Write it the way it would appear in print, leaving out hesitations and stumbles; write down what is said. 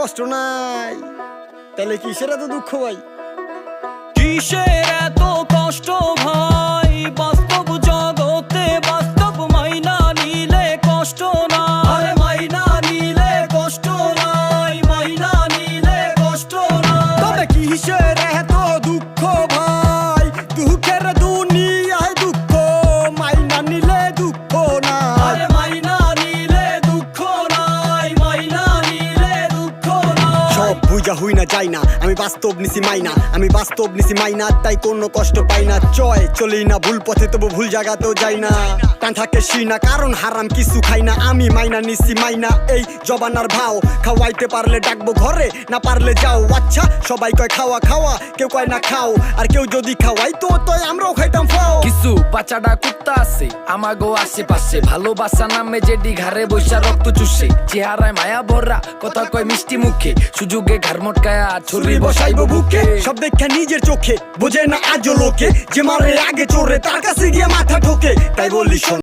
কষ্ট নাই, তাহলে কিসের এত দুঃখ ভাই? কিসের এত কষ্ট ভাই? বাস্তব জগতে বাস্তব মাইনা নিলে কষ্ট না। আরে মাইনা নিলে কষ্ট নাই, মাইনা নিলে কষ্ট না। তবে কিসের এত দুঃখ ভাই? দুঃখের দুনিয়ায় দুঃখ, মাইনা নিলে দুঃখ না। আরে মাইনা নিলে দুঃখ নাই, মাইনা নিলে দুঃখ নাই। সব বুঝা হই না যাই না, আমি বাস্তব নিছি মাইনা, আমি বাস্তব নিছি মাইনা, তাই কোনো কষ্ট পাই না। চলি না ভুল পথে, তবু ভুল জায়গাতেও যাই না। টান থাকে না কারণ হারাম কিছু খাই না, আমি মাইনা নিছি মাইনা। এই জবানার ভাও, খাওয়াইতে পারলে ডাকবো ঘরে, না পারলে যাও। আচ্ছা সবাই কয় খাওয়া খাওয়া, কেউ কয় না খাও, আর কেউ যদি খাওয়াই তো আমরাও খাইতাম ফাও। কিছু পাচাডা কুত্তা আছে আমাগো আশেপাশে, ভালোবাসা নামে যেডি ঘাড়ে বৈশা রক্ত চুষে। চেহারায় মায়া ভরা, কথা কয় মিষ্টি মুখে, সুযোগে ঘাড় মটকায়া ছুরি বসাইবো বুকে। সব দেখা নিজের চোখে, বোঝে না আজও লোকে, যে মারে আগে চোরে তার কাছে গিয়ে মাথা ঠোকে। তাই বলি শোন